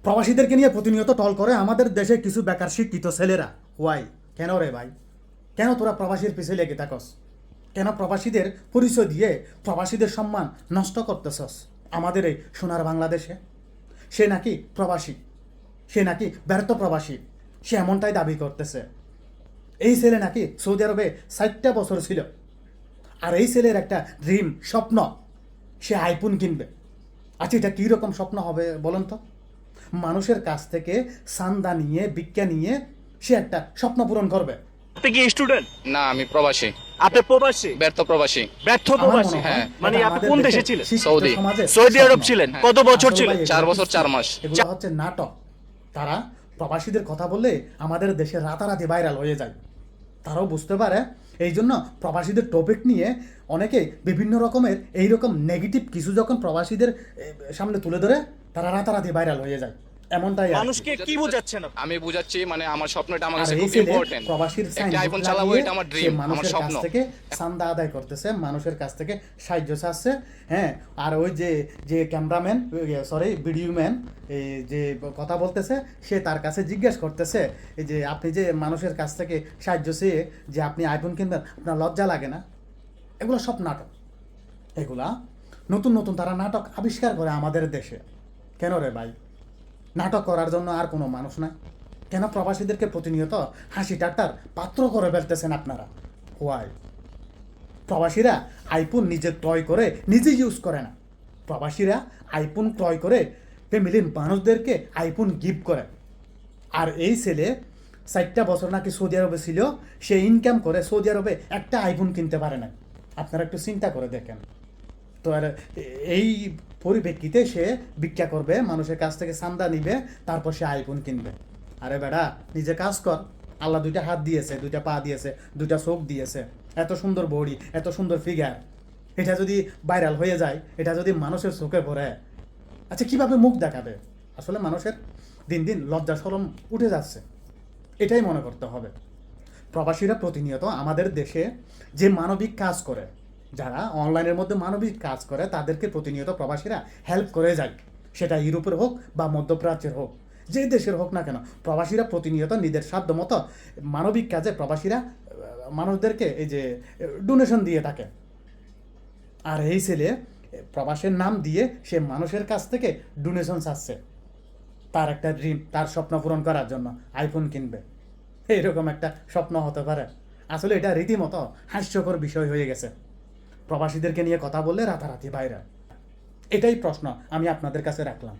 প্রবাসীদেরকে নিয়ে প্রতিনিয়ত টল করে আমাদের দেশে কিছু বেকার শিক্ষিত ছেলেরা। ওয়াই? কেন রে ভাই? কেন তোরা প্রবাসীর পিছিয়ে লেগে থাকস? কেন প্রবাসীদের পরিচয় দিয়ে প্রবাসীদের সম্মান নষ্ট করতেছস আমাদের এই সোনার বাংলাদেশে? সে নাকি প্রবাসী, সে নাকি ব্যর্থ প্রবাসী, সে এমনটাই দাবি করতেছে। এই ছেলে নাকি সৌদি আরবে 60টা বছর ছিল, আর এই ছেলের একটা ড্রিম স্বপ্ন, সে আইফোন কিনবে। আচ্ছা, এটা কীরকম স্বপ্ন হবে বলুন তো? মানুষের কাছ থেকে চান্দা নিয়ে, ভিক্ষা নিয়ে সে একটা স্বপ্ন পূরণ করবে। আপনি কি স্টুডেন্ট? না, আমি প্রবাসী, আপনি প্রবাসী? ব্যর্থ প্রবাসী। ব্যর্থ আমার প্রবাসী? মনে হয় হ্যাঁ। মানে এটা আপনি আমাদের কোন দেশের দেশে ছিলেন? শিক্ষিত সৌদি। সমাজের সৌদি আরব স্বপ্ন। ছিলেন? হ্যাঁ। কত বছর আসলে ছিলেন? ভাই, 4 এগুলো বছর 4 মাস। এগুলো হচ্ছে নাটক। তারা প্রবাসীদের কথা বললে আমাদের দেশে রাতারাতি ভাইরাল হয়ে যায়। তারাও বুঝতে পারে, এই জন্য প্রবাসীদের টপিক নিয়ে অনেকে বিভিন্ন রকমের এইরকম নেগেটিভ কিছু যখন প্রবাসীদের সামনে তুলে ধরে, তারা রাতারাতি ভাইরাল হয়ে যায়। এমনটাই আর কি। মানুষকে কি বোঝাচ্ছেন আপনি? আমি বুঝাচ্ছি, মানে আমার স্বপ্নটা আমার আর কাছে এই খুব ছেলে ইম্পর্টেন্ট। প্রবাসীর একটা সাইনবোর্ড আইফোন চালাবো, লাগিয়ে এটা আমার সে ড্রিম, আমার মানুষের কাছ স্বপ্ন। থেকে চান্দা আদায় করতেছে, মানুষের কাছ থেকে সাহায্য চাচ্ছে। হ্যাঁ, আর ওই যে যে ক্যামেরাম্যান, সরি ভিডিওম্যান, এই যে কথা বলতেছে, সে তার কাছে জিজ্ঞেস করতেছে, এই যে আপনি যে মানুষের কাছ থেকে সাহায্য চেয়ে যে আপনি আইফোন কিনবেন, আপনার লজ্জা লাগে না? এগুলো সব নাটক। এগুলা নতুন নতুন তারা নাটক আবিষ্কার করে আমাদের দেশে। কেন রে ভাই? নাটক করার জন্য আর কোনো মানুষ নাই? কেন প্রবাসীদেরকে প্রতিনিয়ত হাসি ঠাট্টার পাত্র করে ফেলতেছেন আপনারা? ওয়াই? প্রবাসীরা আইফোন নিজে ক্রয় করে নিজে ইউজ করে না। প্রবাসীরা আইফোন ক্রয় করে ফ্যামিলির মানুষদেরকে আইফোন গিফট করে। আর এই ছেলে 60টা বছর নাকি সৌদি আরবে ছিল, সে ইনকাম করে সৌদি আরবে একটা আইফোন কিনতে পারে না। আপনারা একটু চিন্তা করে দেখেন তো। আর এই পরিপ্রেক্ষিতে সে ভিক্ষা করবে, মানুষের কাছ থেকে চান্দা নিবে, তারপর সে আইফোন কিনবে। আরে বেটা, নিজে কাজ কর। আল্লাহ 2টা হাত দিয়েছে, 2টা পা দিয়েছে, 2টা চোখ দিয়েছে, এত সুন্দর বডি, এত সুন্দর ফিগার। এটা যদি ভাইরাল হয়ে যায়, এটা যদি মানুষের চোখে পড়ে, আচ্ছা কীভাবে মুখ দেখাবে? আসলে মানুষের দিন দিন লজ্জা শরম উঠে যাচ্ছে, এটাই মনে করতে হবে। প্রবাসীরা প্রতিনিয়ত আমাদের দেশে যে মানবিক কাজ করে, যারা অনলাইনের মধ্যে মানবিক কাজ করে, তাদেরকে প্রতিনিয়ত প্রবাসীরা হেল্প করে যায়। সেটা ইউরোপের হোক বা মধ্যপ্রাচ্যের হোক, যে দেশের হোক না কেন, প্রবাসীরা প্রতিনিয়ত নিজের সাধ্য মতো মানবিক কাজে প্রবাসীরা মানুষদেরকে এই যে ডোনেশন দিয়ে থাকে। আর এই ছেলে প্রবাসের নাম দিয়ে সে মানুষের কাছ থেকে ডোনেশন চাচ্ছে, তার একটা ড্রিম, তার স্বপ্ন পূরণ করার জন্য আইফোন কিনবে। এইরকম একটা স্বপ্ন হতে পারে? আসলে এটা রীতিমতো হাস্যকর বিষয় হয়ে গেছে। প্রবাসীদেরকে নিয়ে কথা বললে রাতারাতি বাইরে। এটাই প্রশ্ন আমি আপনাদের কাছে রাখলাম।